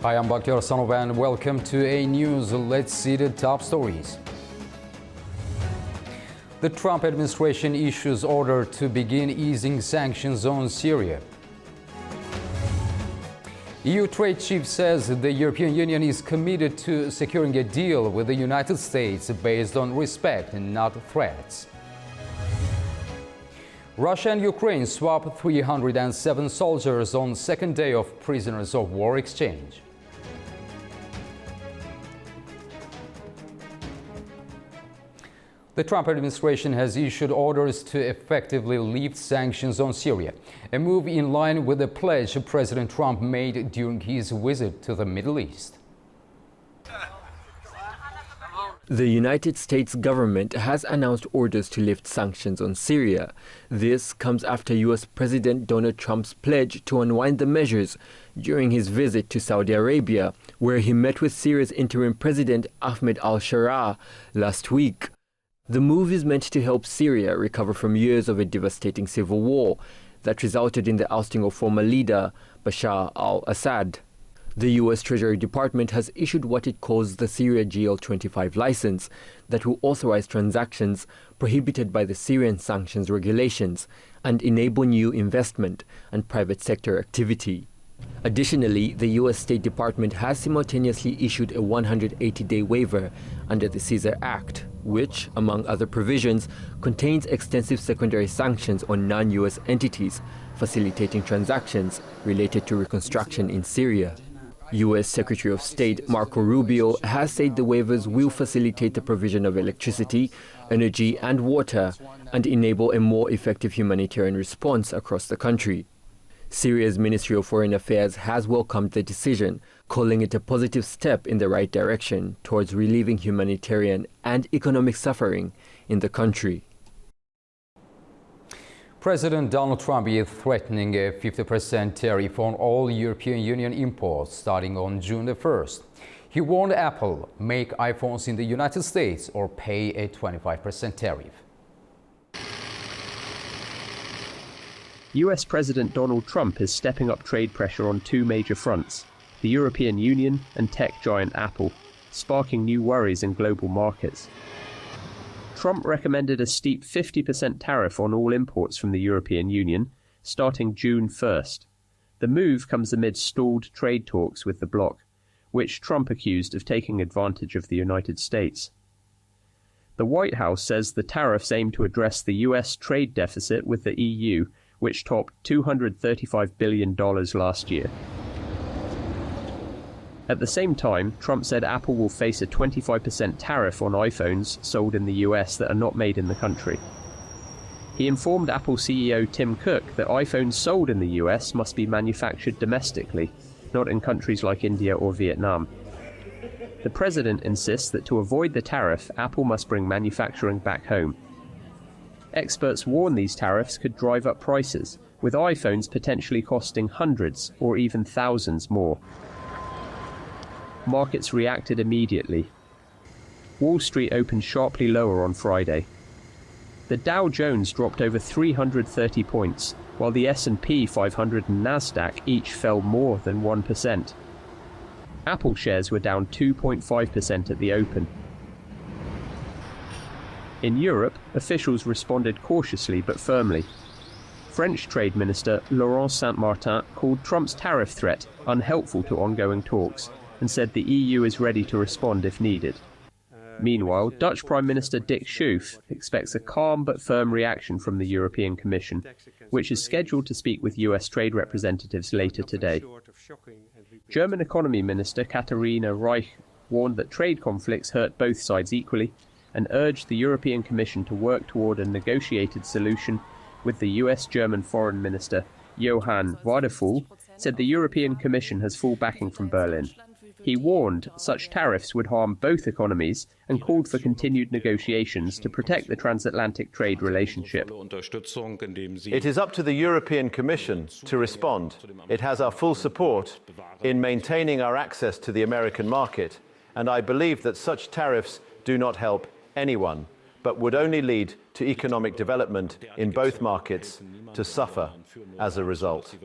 Hi, I'm Bakhtiar Sanov and welcome to A News. Let's see the top stories. The Trump administration issues order to begin easing sanctions on Syria. EU trade chief says the European Union is committed to securing a deal with the United States based on respect and not threats. Russia and Ukraine swap 307 soldiers on second day of prisoners of war exchange. The Trump administration has issued orders to effectively lift sanctions on Syria, a move in line with the pledge President Trump made during his visit to the Middle East. The United States government has announced orders to lift sanctions on Syria. This comes after U.S. President Donald Trump's pledge to unwind the measures during his visit to Saudi Arabia, where he met with Syria's interim president Ahmed al-Sharaa last week. The move is meant to help Syria recover from years of a devastating civil war that resulted in the ousting of former leader Bashar al-Assad. The U.S. Treasury Department has issued what it calls the Syria GL-25 license that will authorize transactions prohibited by the Syrian sanctions regulations and enable new investment and private sector activity. Additionally, the U.S. State Department has simultaneously issued a 180-day waiver under the Caesar Act, which, among other provisions, contains extensive secondary sanctions on non-U.S. entities facilitating transactions related to reconstruction in Syria. U.S. Secretary of State Marco Rubio has said the waivers will facilitate the provision of electricity, energy and water and enable a more effective humanitarian response across the country. Syria's Ministry of Foreign Affairs has welcomed the decision, calling it a positive step in the right direction towards relieving humanitarian and economic suffering in the country. President Donald Trump is threatening a 50% tariff on all European Union imports starting on June the 1st. He warned Apple, make iPhones in the United States or pay a 25% tariff. US President Donald Trump is stepping up trade pressure on two major fronts, the European Union and tech giant Apple, sparking new worries in global markets. Trump recommended a steep 50% tariff on all imports from the European Union, starting June 1st. The move comes amid stalled trade talks with the bloc, which Trump accused of taking advantage of the United States. The White House says the tariffs aim to address the US trade deficit with the EU, which topped $235 billion last year. At the same time, Trump said Apple will face a 25% tariff on iPhones sold in the US that are not made in the country. He informed Apple CEO Tim Cook that iPhones sold in the US must be manufactured domestically, not in countries like India or Vietnam. The president insists that to avoid the tariff, Apple must bring manufacturing back home. Experts warn these tariffs could drive up prices, with iPhones potentially costing hundreds or even thousands more. Markets reacted immediately. Wall Street opened sharply lower on Friday. The Dow Jones dropped over 330 points, while the S&P 500 and Nasdaq each fell more than 1%. Apple shares were down 2.5% at the open. In Europe, officials responded cautiously but firmly. French Trade Minister Laurent Saint-Martin called Trump's tariff threat unhelpful to ongoing talks and said the EU is ready to respond if needed. Meanwhile, Dutch Prime Minister Dick Schoof expects a calm but firm reaction from the European Commission, which is scheduled to speak with US trade representatives later today. German Economy Minister Katharina Reich warned that trade conflicts hurt both sides equally and urged the European Commission to work toward a negotiated solution, with the US-German Foreign Minister Johann Wadephul said the European Commission has full backing from Berlin. He warned such tariffs would harm both economies and called for continued negotiations to protect the transatlantic trade relationship. It is up to the European Commission to respond. It has our full support in maintaining our access to the American market, and I believe that such tariffs do not help anyone, but would only lead to economic development in both markets to suffer as a result.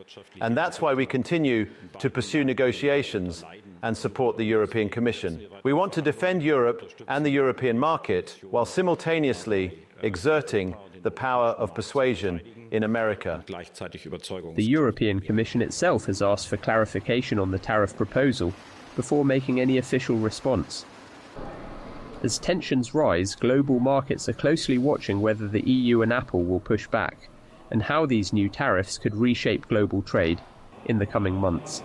And that's why we continue to pursue negotiations and support the European Commission. We want to defend Europe and the European market while simultaneously exerting the power of persuasion in America. The European Commission itself has asked for clarification on the tariff proposal before making any official response. As tensions rise, global markets are closely watching whether the EU and Apple will push back, and how these new tariffs could reshape global trade in the coming months.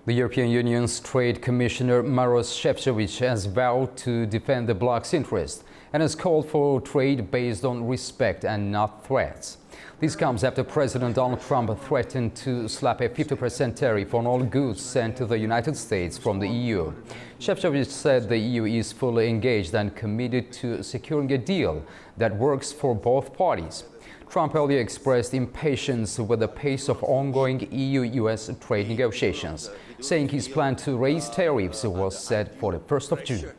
The European Union's Trade Commissioner Maros Šefčovič has vowed to defend the bloc's interest and has called for trade based on respect and not threats. This comes after President Donald Trump threatened to slap a 50% tariff on all goods sent to the United States from the EU. Šefčovič said the EU is fully engaged and committed to securing a deal that works for both parties. Trump earlier expressed impatience with the pace of ongoing EU-US trade negotiations, saying his plan to raise tariffs was set for the 1st of June.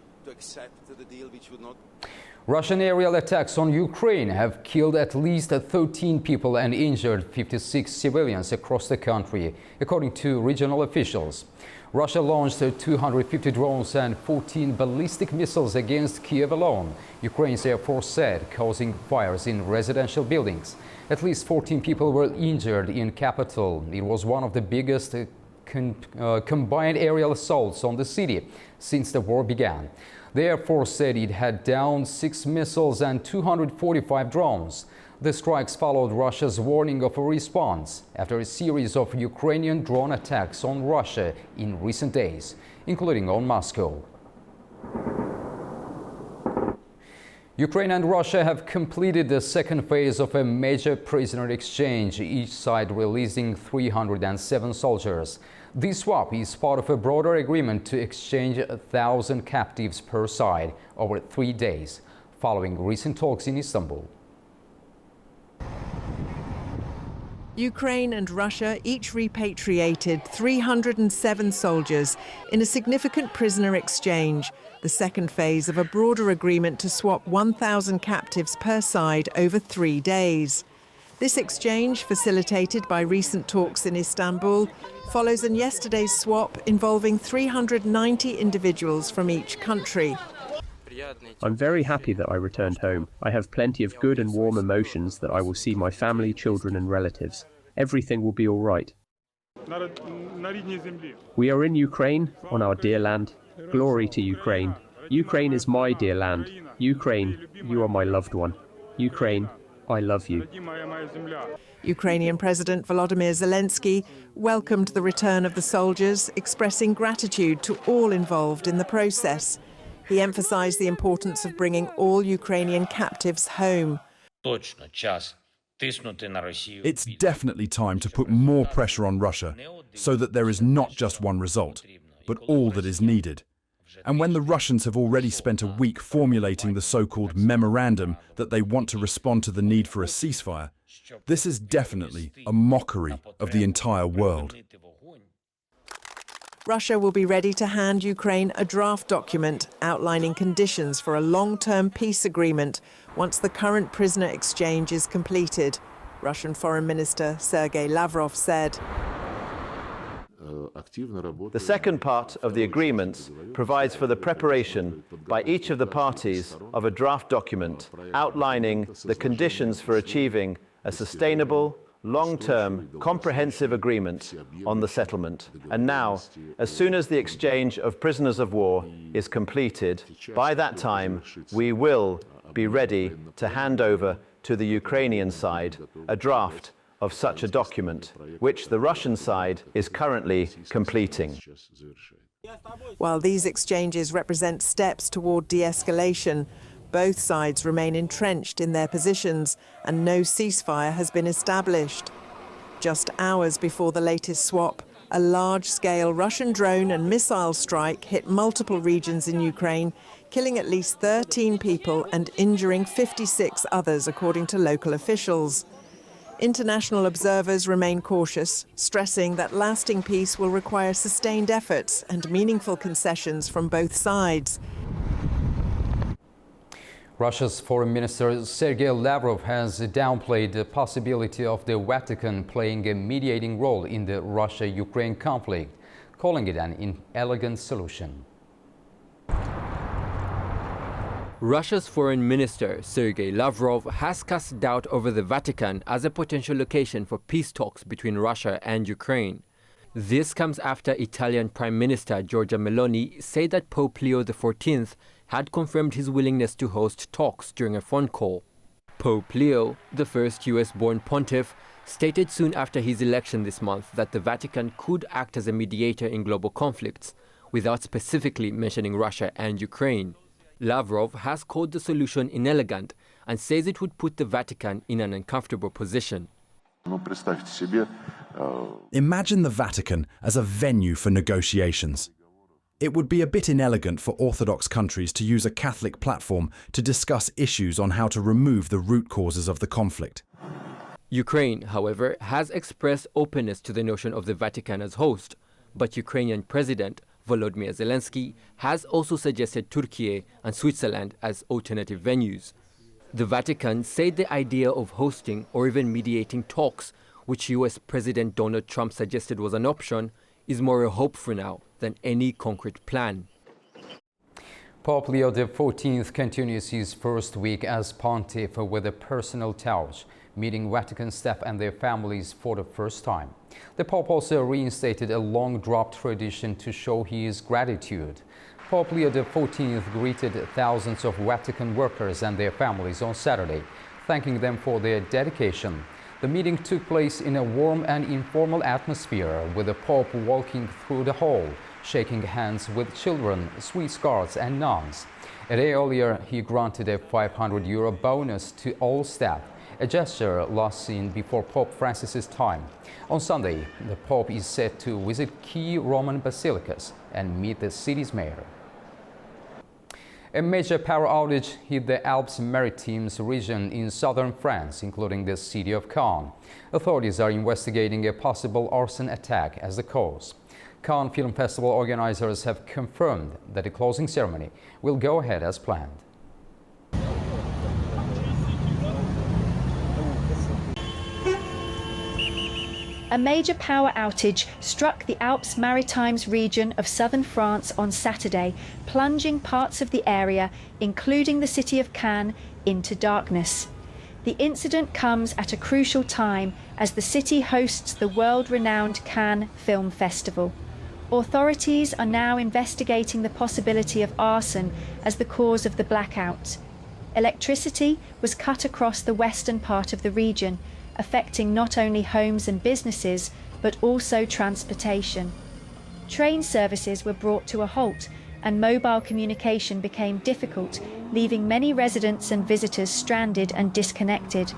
Russian aerial attacks on Ukraine have killed at least 13 people and injured 56 civilians across the country, according to regional officials. Russia launched 250 drones and 14 ballistic missiles against Kiev alone, Ukraine's Air Force said, causing fires in residential buildings. At least 14 people were injured in capital. It was one of the biggest combined aerial assaults on the city since the war began. The Air Force said it had downed 6 missiles and 245 drones. The strikes followed Russia's warning of a response after a series of Ukrainian drone attacks on Russia in recent days, including on Moscow. Ukraine and Russia have completed the second phase of a major prisoner exchange, each side releasing 307 soldiers. This swap is part of a broader agreement to exchange 1,000 captives per side over 3 days, following recent talks in Istanbul. Ukraine and Russia each repatriated 307 soldiers in a significant prisoner exchange, the second phase of a broader agreement to swap 1,000 captives per side over 3 days. This exchange, facilitated by recent talks in Istanbul, follows on yesterday's swap involving 390 individuals from each country. I'm very happy that I returned home. I have plenty of good and warm emotions that I will see my family, children and relatives. Everything will be all right. We are in Ukraine, on our dear land. Glory to Ukraine. Ukraine is my dear land. Ukraine, you are my loved one. Ukraine, I love you. Ukrainian President Volodymyr Zelensky welcomed the return of the soldiers, expressing gratitude to all involved in the process. He emphasized the importance of bringing all Ukrainian captives home. It's definitely time to put more pressure on Russia so that there is not just one result, but all that is needed. And when the Russians have already spent a week formulating the so-called memorandum that they want to respond to the need for a ceasefire, this is definitely a mockery of the entire world. Russia will be ready to hand Ukraine a draft document outlining conditions for a long-term peace agreement once the current prisoner exchange is completed, Russian Foreign Minister Sergey Lavrov said. The second part of the agreements provides for the preparation by each of the parties of a draft document outlining the conditions for achieving a sustainable, long-term, comprehensive agreement on the settlement. And now, as soon as the exchange of prisoners of war is completed, by that time we will be ready to hand over to the Ukrainian side a draft of such a document, which the Russian side is currently completing. While these exchanges represent steps toward de-escalation, both sides remain entrenched in their positions and no ceasefire has been established. Just hours before the latest swap, a large-scale Russian drone and missile strike hit multiple regions in Ukraine, killing at least 13 people and injuring 56 others, according to local officials. International observers remain cautious, stressing that lasting peace will require sustained efforts and meaningful concessions from both sides. Russia's Foreign Minister Sergey Lavrov has downplayed the possibility of the Vatican playing a mediating role in the Russia-Ukraine conflict, calling it an inelegant solution. Russia's Foreign Minister Sergey Lavrov has cast doubt over the Vatican as a potential location for peace talks between Russia and Ukraine. This comes after Italian Prime Minister Giorgia Meloni said that Pope Leo XIV had confirmed his willingness to host talks during a phone call. Pope Leo, the first US-born pontiff, stated soon after his election this month that the Vatican could act as a mediator in global conflicts, without specifically mentioning Russia and Ukraine. Lavrov has called the solution inelegant and says it would put the Vatican in an uncomfortable position. Imagine the Vatican as a venue for negotiations. It would be a bit inelegant for Orthodox countries to use a Catholic platform to discuss issues on how to remove the root causes of the conflict. Ukraine, however, has expressed openness to the notion of the Vatican as host, but Ukrainian President Volodymyr Zelensky has also suggested Turkey and Switzerland as alternative venues. The Vatican said the idea of hosting or even mediating talks, which US President Donald Trump suggested was an option, is more a hope for now than any concrete plan. Pope Leo XIV continues his first week as pontiff with a personal touch, meeting Vatican staff and their families for the first time. The Pope also reinstated a long-dropped tradition to show his gratitude. Pope Leo XIV greeted thousands of Vatican workers and their families on Saturday, thanking them for their dedication. The meeting took place in a warm and informal atmosphere, with the Pope walking through the hall, shaking hands with children, Swiss guards and nuns. A day earlier, he granted a €500 bonus to all staff, a gesture last seen before Pope Francis's time. On Sunday, the Pope is set to visit key Roman basilicas and meet the city's mayor. A major power outage hit the Alps Maritime region in southern France, including the city of Cannes. Authorities are investigating a possible arson attack as the cause. Cannes Film Festival organizers have confirmed that the closing ceremony will go ahead as planned. A major power outage struck the Alps Maritime region of southern France on Saturday, plunging parts of the area, including the city of Cannes, into darkness. The incident comes at a crucial time as the city hosts the world-renowned Cannes Film Festival. Authorities are now investigating the possibility of arson as the cause of the blackout. Electricity was cut across the western part of the region, affecting not only homes and businesses, but also transportation. Train services were brought to a halt, and mobile communication became difficult, leaving many residents and visitors stranded and disconnected.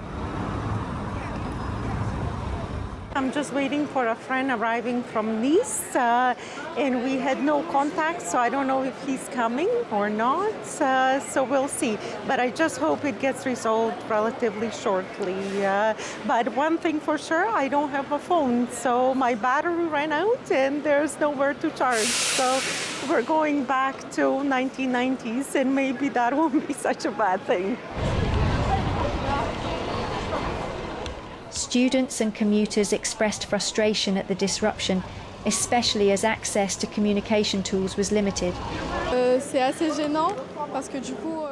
I'm just waiting for a friend arriving from Nice, and we had no contact, so I don't know if he's coming or not, so we'll see. But I just hope it gets resolved relatively shortly. But one thing for sure, I don't have a phone, so my battery ran out and there's nowhere to charge. So we're going back to 1990s, and maybe that won't be such a bad thing. Students and commuters expressed frustration at the disruption, especially as access to communication tools was limited.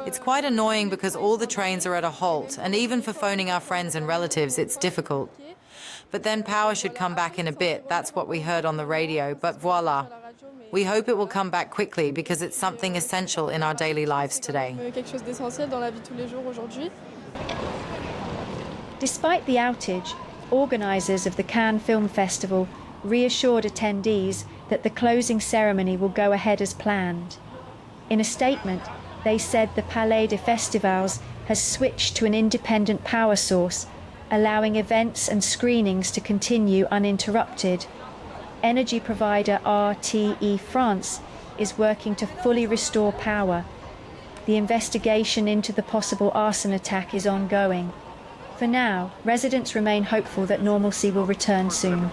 It's quite annoying because all the trains are at a halt, and even for phoning our friends and relatives, it's difficult. But then power should come back in a bit, that's what we heard on the radio, but voila. We hope it will come back quickly because it's something essential in our daily lives today. Despite the outage, organisers of the Cannes Film Festival reassured attendees that the closing ceremony will go ahead as planned. In a statement, they said the Palais des Festivals has switched to an independent power source, allowing events and screenings to continue uninterrupted. Energy provider RTE France is working to fully restore power. The investigation into the possible arson attack is ongoing. For now, residents remain hopeful that normalcy will return soon.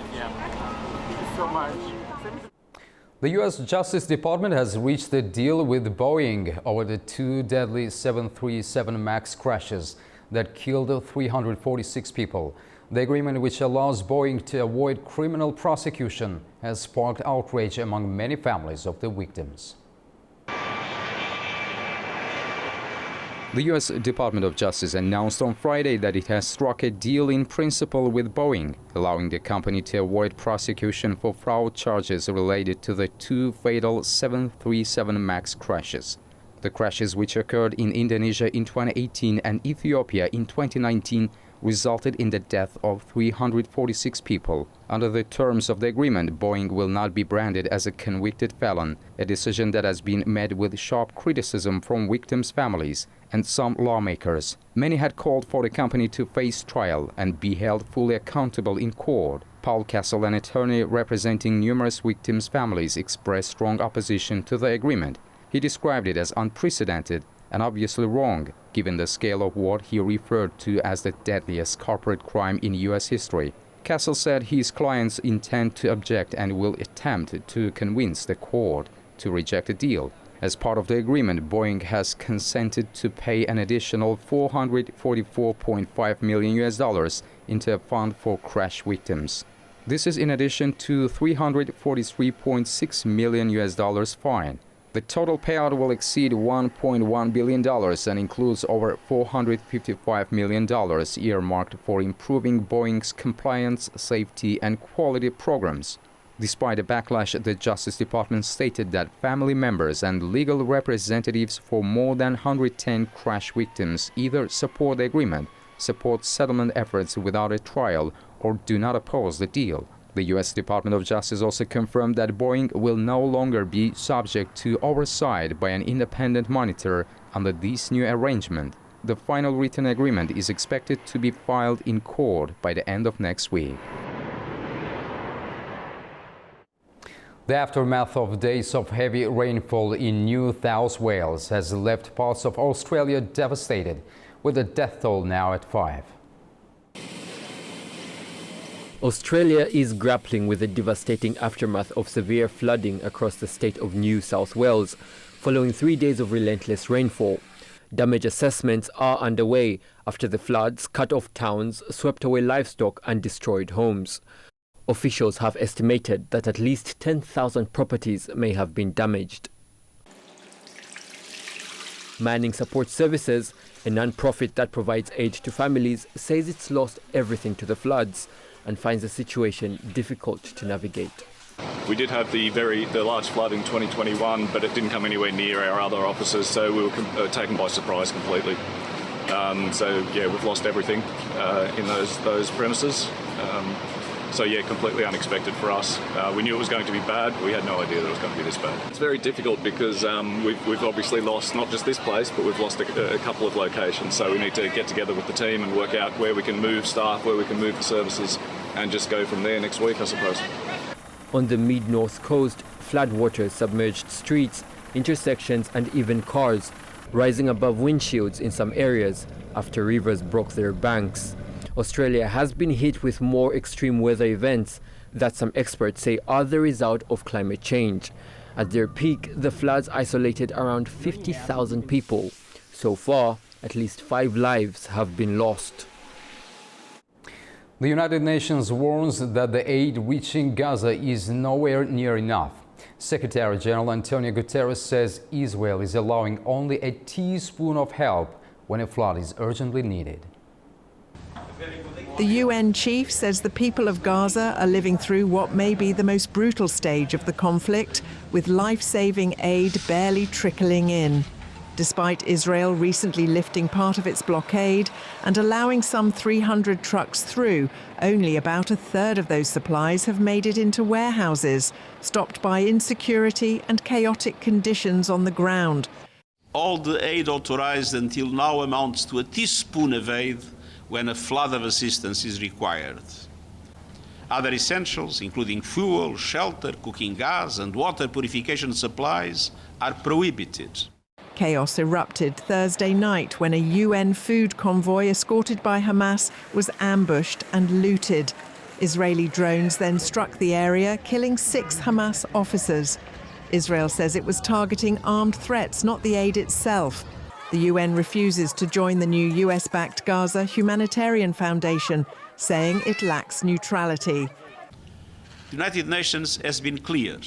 The U.S. Justice Department has reached a deal with Boeing over the two deadly 737 MAX crashes that killed 346 people. The agreement, which allows Boeing to avoid criminal prosecution, has sparked outrage among many families of the victims. The U.S. Department of Justice announced on Friday that it has struck a deal in principle with Boeing, allowing the company to avoid prosecution for fraud charges related to the two fatal 737 MAX crashes. The crashes, which occurred in Indonesia in 2018 and Ethiopia in 2019, resulted in the death of 346 people. Under the terms of the agreement, Boeing will not be branded as a convicted felon, a decision that has been met with sharp criticism from victims' families and some lawmakers. Many had called for the company to face trial and be held fully accountable in court. Paul Castle, an attorney representing numerous victims' families, expressed strong opposition to the agreement. He described it as unprecedented and obviously wrong, given the scale of what he referred to as the deadliest corporate crime in U.S. history. Castle said his clients intend to object and will attempt to convince the court to reject the deal. As part of the agreement, Boeing has consented to pay an additional $444.5 million into a fund for crash victims. This is in addition to $343.6 million fine. The total payout will exceed $1.1 billion and includes over $455 million earmarked for improving Boeing's compliance, safety, and quality programs. Despite a backlash, the Justice Department stated that family members and legal representatives for more than 110 crash victims either support the agreement, support settlement efforts without a trial, or do not oppose the deal. The U.S. Department of Justice also confirmed that Boeing will no longer be subject to oversight by an independent monitor under this new arrangement. The final written agreement is expected to be filed in court by the end of next week. The aftermath of days of heavy rainfall in New South Wales has left parts of Australia devastated, with the death toll now at 5. Australia is grappling with the devastating aftermath of severe flooding across the state of New South Wales, following 3 days of relentless rainfall. Damage assessments are underway after the floods cut off towns, swept away livestock and destroyed homes. Officials have estimated that at least 10,000 properties may have been damaged. Manning Support Services, a non-profit that provides aid to families, says it's lost everything to the floods and finds the situation difficult to navigate. We did have the large flood in 2021, but it didn't come anywhere near our other offices, so we were taken by surprise completely. We've lost everything in those premises. Completely unexpected for us. We knew it was going to be bad, but we had no idea that it was going to be this bad. It's very difficult because we've obviously lost not just this place, but we've lost a couple of locations. So we need to get together with the team and work out where we can move staff, where we can move the services, and just go from there next week, I suppose. On the mid-north coast, floodwaters submerged streets, intersections and even cars, rising above windshields in some areas after rivers broke their banks. Australia has been hit with more extreme weather events that some experts say are the result of climate change. At their peak, the floods isolated around 50,000 people. So far, at least 5 lives have been lost. The United Nations warns that the aid reaching Gaza is nowhere near enough. Secretary General Antonio Guterres says Israel is allowing only a teaspoon of help when a flood is urgently needed. The UN chief says the people of Gaza are living through what may be the most brutal stage of the conflict, with life-saving aid barely trickling in. Despite Israel recently lifting part of its blockade and allowing some 300 trucks through, only about a third of those supplies have made it into warehouses, stopped by insecurity and chaotic conditions on the ground. All the aid authorized until now amounts to a teaspoon of aid when a flood of assistance is required. Other essentials, including fuel, shelter, cooking gas and water purification supplies, are prohibited. Chaos erupted Thursday night when a UN food convoy escorted by Hamas was ambushed and looted. Israeli drones then struck the area, killing 6 Hamas officers. Israel says it was targeting armed threats, not the aid itself. The UN refuses to join the new US-backed Gaza Humanitarian Foundation, saying it lacks neutrality. The United Nations has been clear.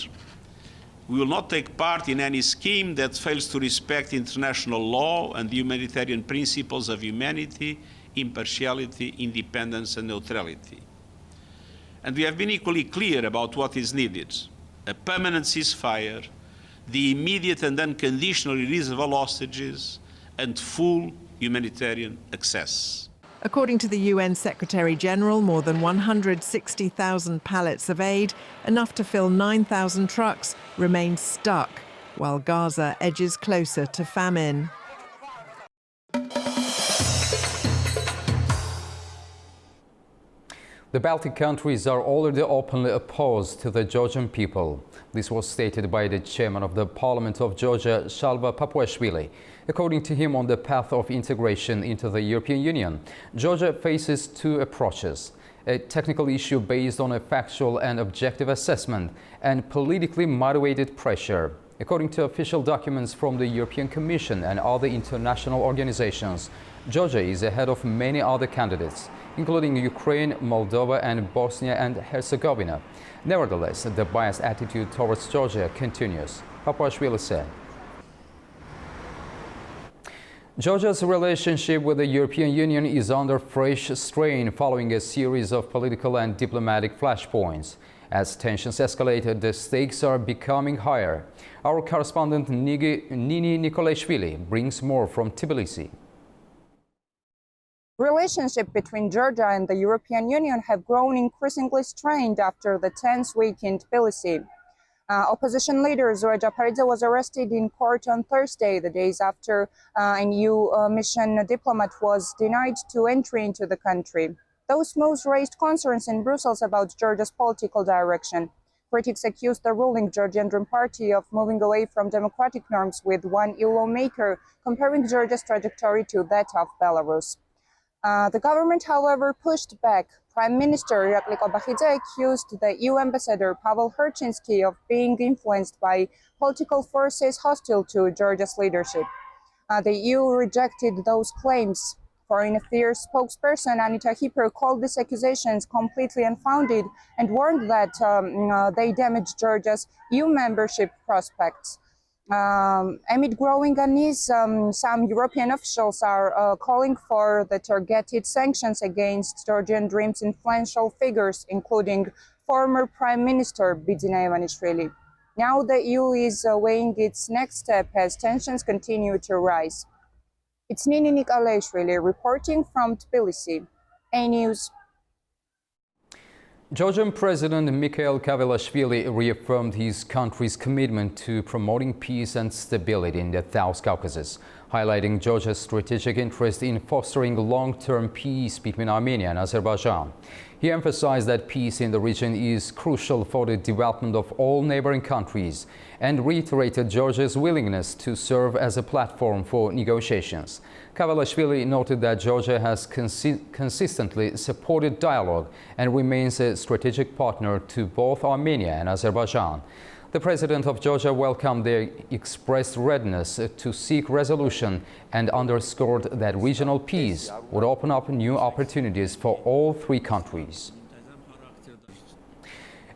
We will not take part in any scheme that fails to respect international law and the humanitarian principles of humanity, impartiality, independence and neutrality. And we have been equally clear about what is needed: a permanent ceasefire, the immediate and unconditional release of all hostages, and full humanitarian access. According to the UN Secretary-General, more than 160,000 pallets of aid, enough to fill 9,000 trucks, remain stuck, while Gaza edges closer to famine. The Baltic countries are already openly opposed to the Georgian people. This was stated by the chairman of the Parliament of Georgia, Shalva Papuashvili. According to him, on the path of integration into the European Union, Georgia faces two approaches: a technical issue based on a factual and objective assessment, and politically motivated pressure. According to official documents from the European Commission and other international organizations, Georgia is ahead of many other candidates, including Ukraine, Moldova and Bosnia and Herzegovina. Nevertheless, the biased attitude towards Georgia continues, Papuashvili said. Georgia's relationship with the European Union is under fresh strain following a series of political and diplomatic flashpoints. As tensions escalated, the stakes are becoming higher. Our correspondent Nini Nikolashvili brings more from Tbilisi. Relationship between Georgia and the European Union have grown increasingly strained after the tense week in Tbilisi. Opposition leader Zora Japaridze was arrested in court on Thursday, the days after an EU mission diplomat was denied to entry into the country. Those moves raised concerns in Brussels about Georgia's political direction. Critics accused the ruling Georgian Dream Party of moving away from democratic norms, with one EU lawmaker comparing Georgia's trajectory to that of Belarus. The government, however, pushed back. Prime Minister Irakli Kobakhidze accused the EU ambassador Pavel Herchinsky of being influenced by political forces hostile to Georgia's leadership. The EU rejected those claims. Foreign Affairs spokesperson Anita Hipper called these accusations completely unfounded and warned that they damage Georgia's EU membership prospects. Amid growing unease, some European officials are calling for the targeted sanctions against Georgian Dream's influential figures, including former Prime Minister Bidzina Ivanishvili. Now the EU is weighing its next step as tensions continue to rise. It's Nini Nikolashvili reporting from Tbilisi, A News. Georgian President Mikhail Kavali reaffirmed his country's commitment to promoting peace and stability in the South Caucasus, highlighting Georgia's strategic interest in fostering long-term peace between Armenia and Azerbaijan. He emphasized that peace in the region is crucial for the development of all neighboring countries and reiterated Georgia's willingness to serve as a platform for negotiations. Kavalashvili noted that Georgia has consistently supported dialogue and remains a strategic partner to both Armenia and Azerbaijan. The president of Georgia welcomed their expressed readiness to seek resolution and underscored that regional peace would open up new opportunities for all three countries.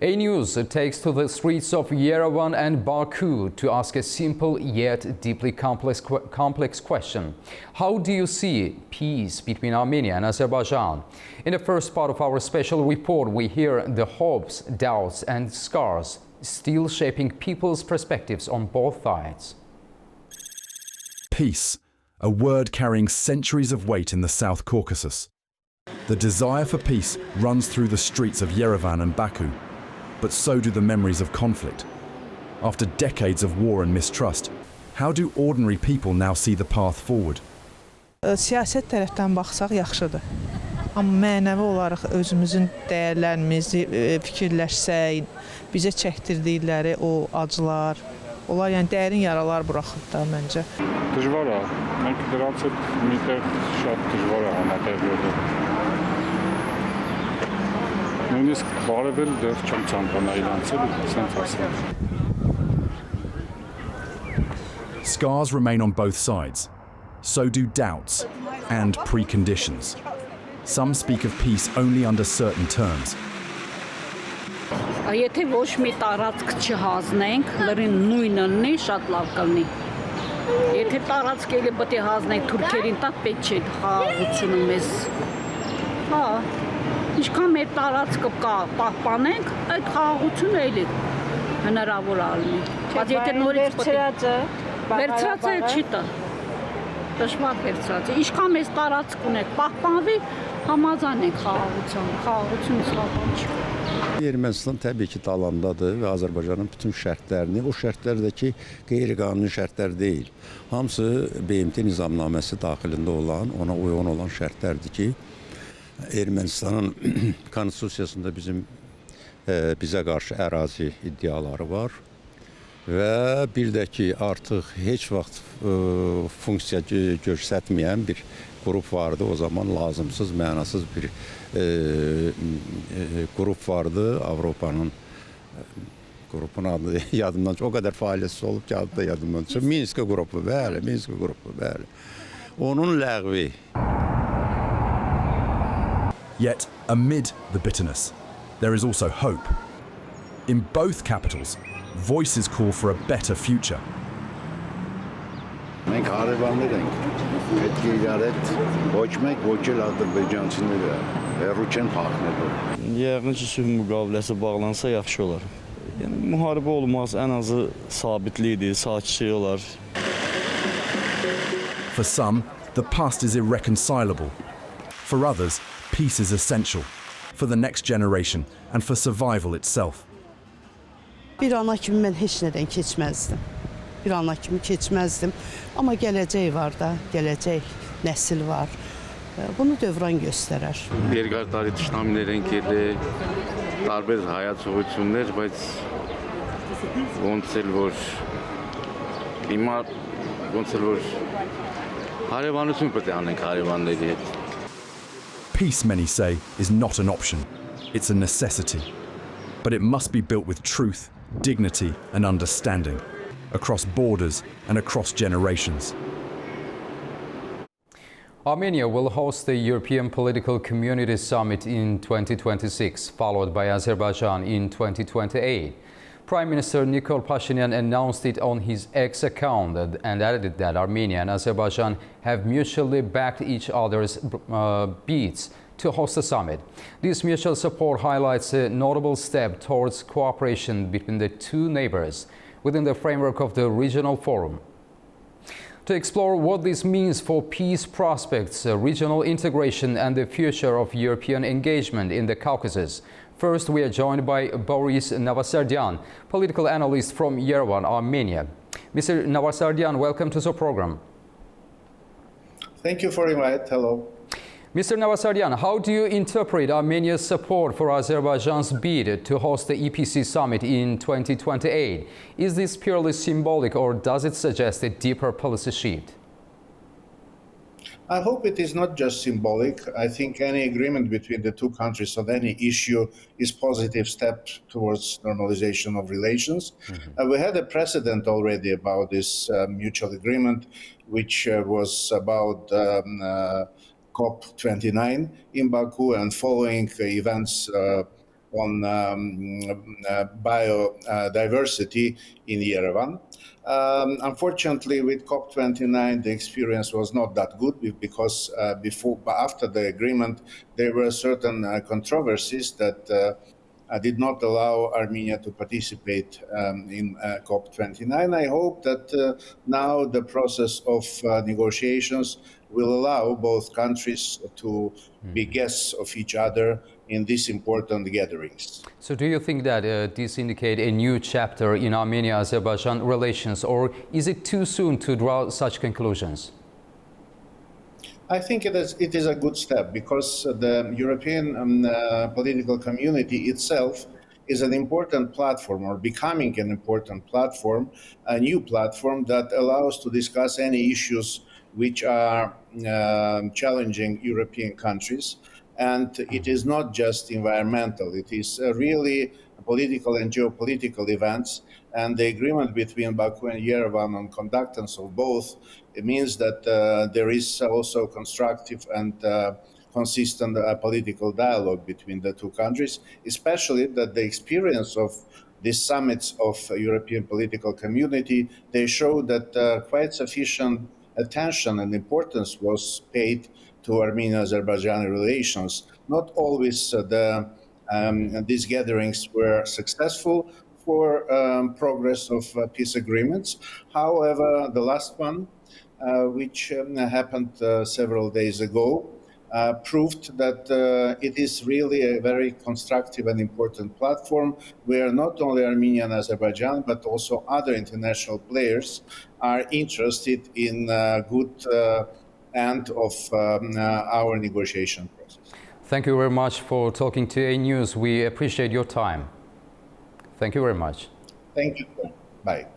A News takes to the streets of Yerevan and Baku to ask a simple yet deeply complex question. How do you see peace between Armenia and Azerbaijan? In the first part of our special report, we hear the hopes, doubts and scars still shaping people's perspectives on both sides. Peace, a word carrying centuries of weight in the South Caucasus. The desire for peace runs through the streets of Yerevan and Baku, but so do the memories of conflict. After decades of war and mistrust, how do ordinary people now see the path forward? Siyasət tərəfdən baxsaq yaxşıdır. Amma mənəvi olaraq özümüzün dəyərlərimizi fikirləşsək, bizə çəkdirdikləri o acılar, onlar yəni dərin yaralar buraxıb da məncə. Դժվար է, մենք դրանց հետ միտեղ շատ դժվար է համատեղել։ Նույնիսկ բարևել դեռ չեմ ցանկանա իրանց էլ, ասենք ասեմ։ Scars remain on both sides. So do doubts and preconditions. Some speak of peace only under certain terms. Եթե ոչ մի տարածք չհանձնենք, լրին նույնն շատ լավ կլինի։ Եթե տարածք էլի պետք է հանձնենք թուրքերին, դա պետք չէ խաղաղությունը մեզ։ Հա, ինչքան մեր տարածքը կա, պահպանենք, այդ խաղաղությունը էլի հնարավոր է լինի։ Բայց եթե նորից վերցրածը չի տա։ Դժվար վերցրածը։ Ինչքան մեզ տարածք ունենք, պահպանվի, համաձայն ենք խաղաղությունը սլավան չի։ Ermənistan təbii ki talandadır və Azərbaycanın bütün şərtlərini, o şərtlərdəki qeyri-qanuni şərtlər deyil. Hamısı BMT nizamnaməsi daxilində olan, ona uyğun olan şərtlərdir ki, Ermənistanın konstitusiyasında bizə qarşı ərazi iddiaları var və bir də ki artıq heç vaxt funksiya göstərməyən bir grup vardı. O zaman lazımsız, mənasız bir grup vardı. Avropanın grubun adı yadımdan o kadar faaliyyətsiz olub ki adı da yadımdan çıxıb. Minsk qrupu, bəli, Minsk qrupu, bəli. Onun ləğvi. Yet, amid the bitterness, there is also hope. In both capitals, voices call for a better future. Մենք հարևաններ ենք, պետք է իրար հետ ոչ մեկ ոչ էլ ադրբեջանցիները հեռու չեն փախնելու։ Yəqin ki, sülh müqaviləsi bağlansa yaxşı olar. Yəni müharibə olmaz, ən azı sabitlikdir, sakitlik olar. For some, the past is irreconcilable. For others, peace is essential for the next generation and for survival itself. Bir ana kimi mən heç nədən keçməzdim. Bir ana kimi keçməzdim. Amma gələcək var da, gələcək nəsil var. Bunu dövran göstərər. Երկար տարի թշնամիներ են եկել, տարբեր հայացողություններ, բայց ոնց էլ որ հիմա ոնց էլ որ հարևանություն պետք է անենք հարևանների հետ. Peace, many say, is not an option. It's a necessity. But it must be built with truth, dignity and understanding, across borders and across generations. Armenia will host the European Political Community Summit in 2026, followed by Azerbaijan in 2028. Prime Minister Nikol Pashinyan announced it on his X account and added that Armenia and Azerbaijan have mutually backed each other's bids to host the summit. This mutual support highlights a notable step towards cooperation between the two neighbors within the framework of the regional forum. To explore what this means for peace prospects, regional integration and the future of European engagement in the Caucasus, first we are joined by Boris Novosardyan, political analyst from Yerevan, Armenia. Mr. Novosardyan, welcome to the program. Thank you for inviting. Hello. Mr. Novosardyan, how do you interpret Armenia's support for Azerbaijan's bid to host the EPC summit in 2028? Is this purely symbolic or does it suggest a deeper policy shift? I hope it is not just symbolic. I think any agreement between the two countries on any issue is a positive step towards normalization of relations. We had a precedent already about this mutual agreement, which was about COP29 in Baku and following events on biodiversity in Yerevan. Unfortunately, with COP29, the experience was not that good because after the agreement, there were certain controversies that did not allow Armenia to participate in COP29. I hope that now the process of negotiations will allow both countries to be guests of each other in these important gatherings. So do you think that this indicates a new chapter in Armenia-Azerbaijan relations, or is it too soon to draw such conclusions? I think it is a good step because the European political community itself is an important platform, or becoming an important platform, a new platform that allows to discuss any issues which are challenging European countries. And it is not just environmental, it is really political and geopolitical events, and the agreement between Baku and Yerevan on conductance of both, it means that there is also constructive and consistent political dialogue between the two countries, especially that the experience of these summits of European political community, they show that quite sufficient attention and importance was paid to Armenian-Azerbaijani relations. Not always these gatherings were successful for progress of peace agreements. However, the last one, which happened several days ago, proved that it is really a very constructive and important platform where not only Armenia and Azerbaijan, but also other international players are interested in good end of our negotiation process. Thank you very much for talking to A News. We appreciate your time. Thank you very much. Thank you. Bye.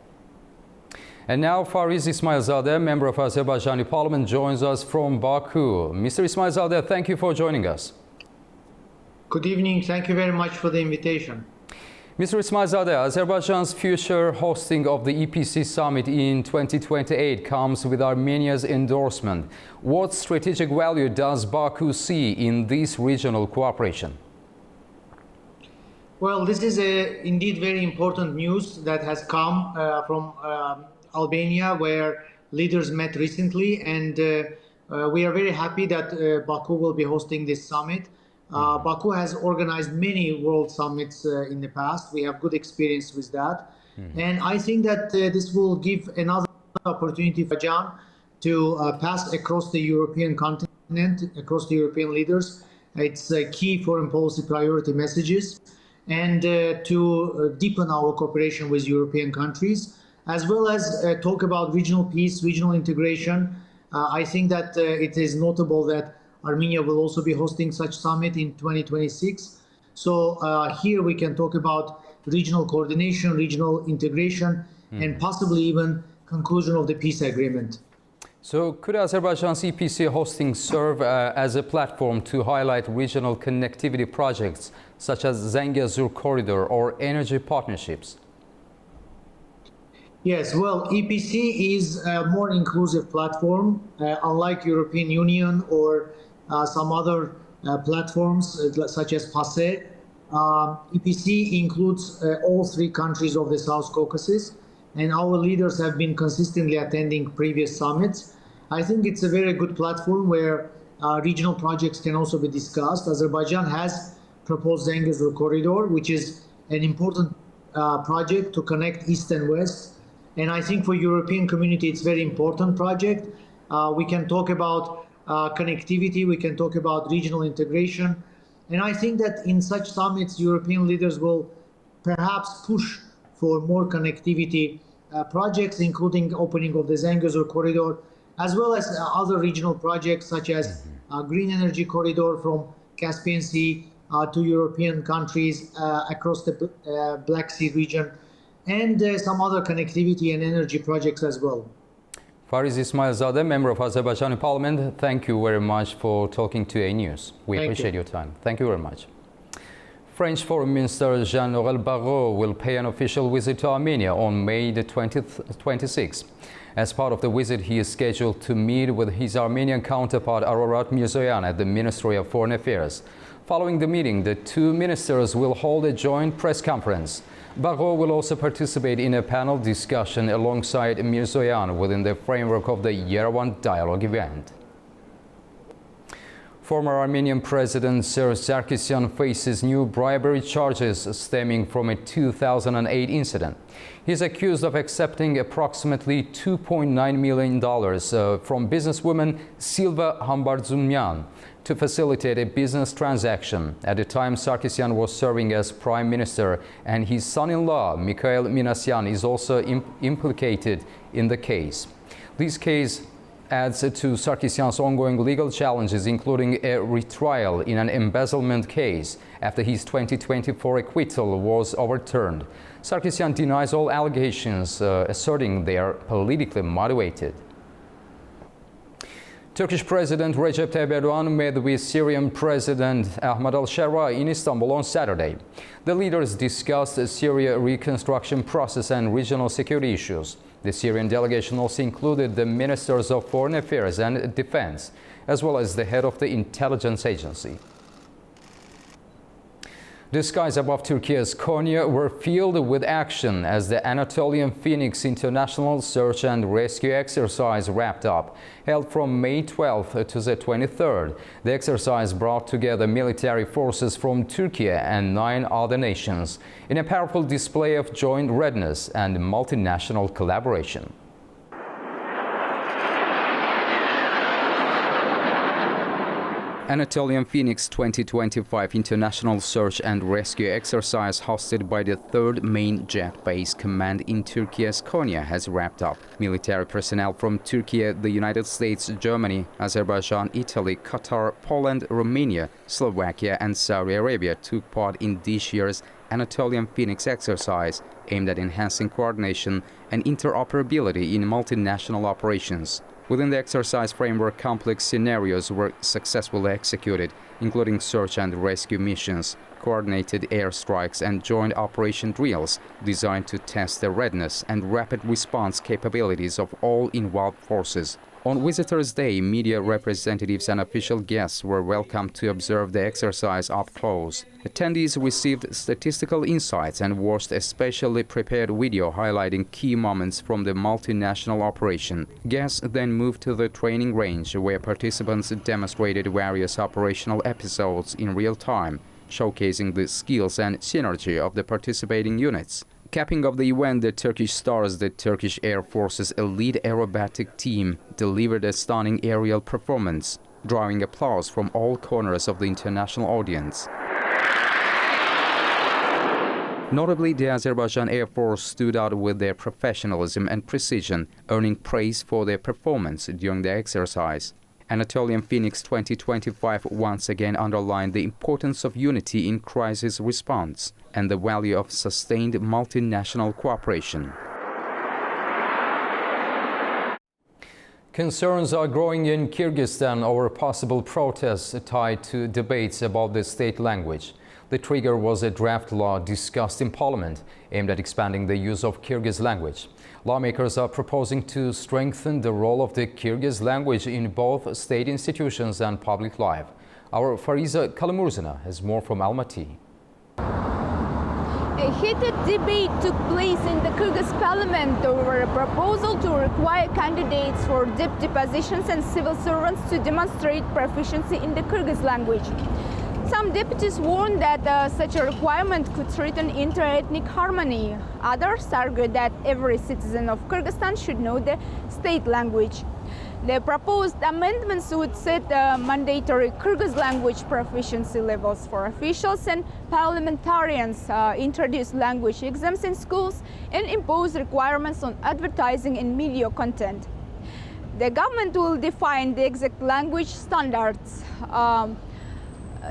And now Fariz Ismael Zada, member of Azerbaijani parliament, joins us from Baku. Mr. Ismael Zada, thank you for joining us. Good evening. Thank you very much for the invitation. Mr. Ismael Zada, Azerbaijan's future hosting of the EPC summit in 2028 comes with Armenia's endorsement. What strategic value does Baku see in this regional cooperation? Well, this is indeed very important news that has come from Albania, where leaders met recently, and we are very happy that Baku will be hosting this summit. Baku has organized many world summits in the past. We have good experience with that. And I think that this will give another opportunity for Azerbaijan to pass across the European continent, across the European leaders. It's key foreign policy priority messages, and to deepen our cooperation with European countries, as well as talk about regional peace, regional integration. I think that it is notable that Armenia will also be hosting such summit in 2026. So here we can talk about regional coordination, regional integration, and possibly even conclusion of the peace agreement. So could Azerbaijan's EPC hosting serve as a platform to highlight regional connectivity projects such as Zangezur Corridor or energy partnerships? Yes, well, EPC is a more inclusive platform, unlike European Union or some other platforms such as PASE. EPC includes all three countries of the South Caucasus, and our leaders have been consistently attending previous summits. I think it's a very good platform where regional projects can also be discussed. Azerbaijan has proposed Zangezur Corridor, which is an important project to connect East and West. And I think for European community, it's a very important project. We can talk about connectivity, we can talk about regional integration. And I think that in such summits, European leaders will perhaps push for more connectivity projects, including opening of the Zangezur Corridor, as well as other regional projects such as green energy corridor from Caspian Sea to European countries across the Black Sea region, and some other connectivity and energy projects as well. Fariz Ismael Zada, member of Azerbaijani parliament, thank you very much for talking to A News. We appreciate your time. Thank you very much. French Foreign Minister Jean-Noël Barrot will pay an official visit to Armenia on May the 26th. As part of the visit, he is scheduled to meet with his Armenian counterpart Ararat Mirzoyan at the Ministry of Foreign Affairs. Following the meeting, the two ministers will hold a joint press conference. Barrot will also participate in a panel discussion alongside Mirzoyan within the framework of the Yerevan Dialogue event. Former Armenian President Sergey Sargsyan faces new bribery charges stemming from a 2008 incident. He is accused of accepting approximately $2.9 million from businesswoman Silva Hambardzumyan to facilitate a business transaction. At the time, Sargsyan was serving as prime minister, and his son-in-law, Mikhail Minasyan, is also implicated in the case. This case adds to Sargsyan's ongoing legal challenges, including a retrial in an embezzlement case after his 2024 acquittal was overturned. Sargsyan denies all allegations, asserting they are politically motivated. Turkish President Recep Tayyip Erdogan met with Syrian President Ahmed al-Shara in Istanbul on Saturday. The leaders discussed the Syria reconstruction process and regional security issues. The Syrian delegation also included the ministers of Foreign Affairs and Defense, as well as the head of the intelligence agency. The skies above Turkey's Konya were filled with action as the Anatolian Phoenix international search and rescue exercise wrapped up. Held from May 12th to the 23rd, the exercise brought together military forces from Turkey and 9 other nations in a powerful display of joint readiness and multinational collaboration. Anatolian Phoenix 2025 International Search and Rescue Exercise hosted by the 3rd Main Jet Base Command in Turkey's Konya has wrapped up. Military personnel from Turkey, the United States, Germany, Azerbaijan, Italy, Qatar, Poland, Romania, Slovakia and Saudi Arabia took part in this year's Anatolian Phoenix exercise aimed at enhancing coordination and interoperability in multinational operations. Within the exercise framework, complex scenarios were successfully executed, including search and rescue missions, coordinated airstrikes and joint operation drills designed to test the readiness and rapid response capabilities of all involved forces. On Visitors' Day, media representatives and official guests were welcomed to observe the exercise up close. Attendees received statistical insights and watched a specially prepared video highlighting key moments from the multinational operation. Guests then moved to the training range, where participants demonstrated various operational episodes in real time, showcasing the skills and synergy of the participating units. Capping off the event, the Turkish Stars, the Turkish Air Force's elite aerobatic team, delivered a stunning aerial performance, drawing applause from all corners of the international audience. Notably, the Azerbaijan Air Force stood out with their professionalism and precision, earning praise for their performance during the exercise. Anatolian Phoenix 2025 once again underlined the importance of unity in crisis response and the value of sustained multinational cooperation. Concerns are growing in Kyrgyzstan over possible protests tied to debates about the state language. The trigger was a draft law discussed in parliament aimed at expanding the use of Kyrgyz language. Lawmakers are proposing to strengthen the role of the Kyrgyz language in both state institutions and public life. Our Fariza Kalimurzina has more from Almaty. A heated debate took place in the Kyrgyz parliament over a proposal to require candidates for deputy positions and civil servants to demonstrate proficiency in the Kyrgyz language. Some deputies warned that such a requirement could threaten inter-ethnic harmony. Others argued that every citizen of Kyrgyzstan should know the state language. The proposed amendments would set mandatory Kyrgyz language proficiency levels for officials and parliamentarians, introduce language exams in schools, and impose requirements on advertising and media content. The government will define the exact language standards.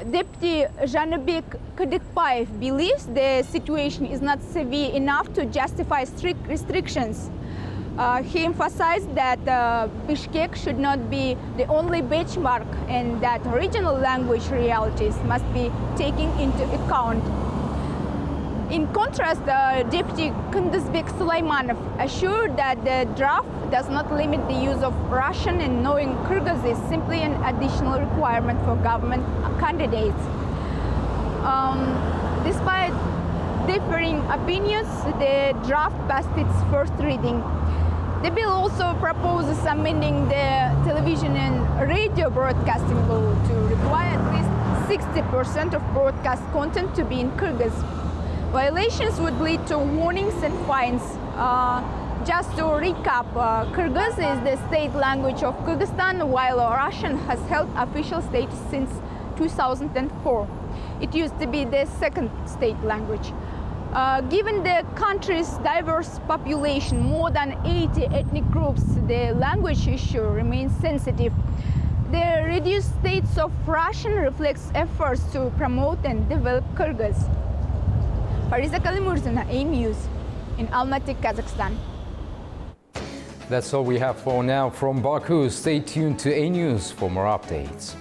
Deputy Janibek Kadikpaev believes the situation is not severe enough to justify strict restrictions. He emphasized that Bishkek should not be the only benchmark and that regional language realities must be taken into account. In contrast, Deputy Kunduzbek Suleymanov assured that the draft does not limit the use of Russian, and knowing Kyrgyz is simply an additional requirement for government candidates. Despite differing opinions, the draft passed its first reading. The bill also proposes amending the television and radio broadcasting law to require at least 60% of broadcast content to be in Kyrgyz. Violations would lead to warnings and fines. Just to recap, Kyrgyz is the state language of Kyrgyzstan, while Russian has held official status since 2004. It used to be the second state language. Given the country's diverse population, more than 80 ethnic groups, the language issue remains sensitive. The reduced status of Russian reflects efforts to promote and develop Kyrgyz. Fariza Kalimurzina, AIM News, in Almaty, Kazakhstan. That's all we have for now from Baku. Stay tuned to A News for more updates.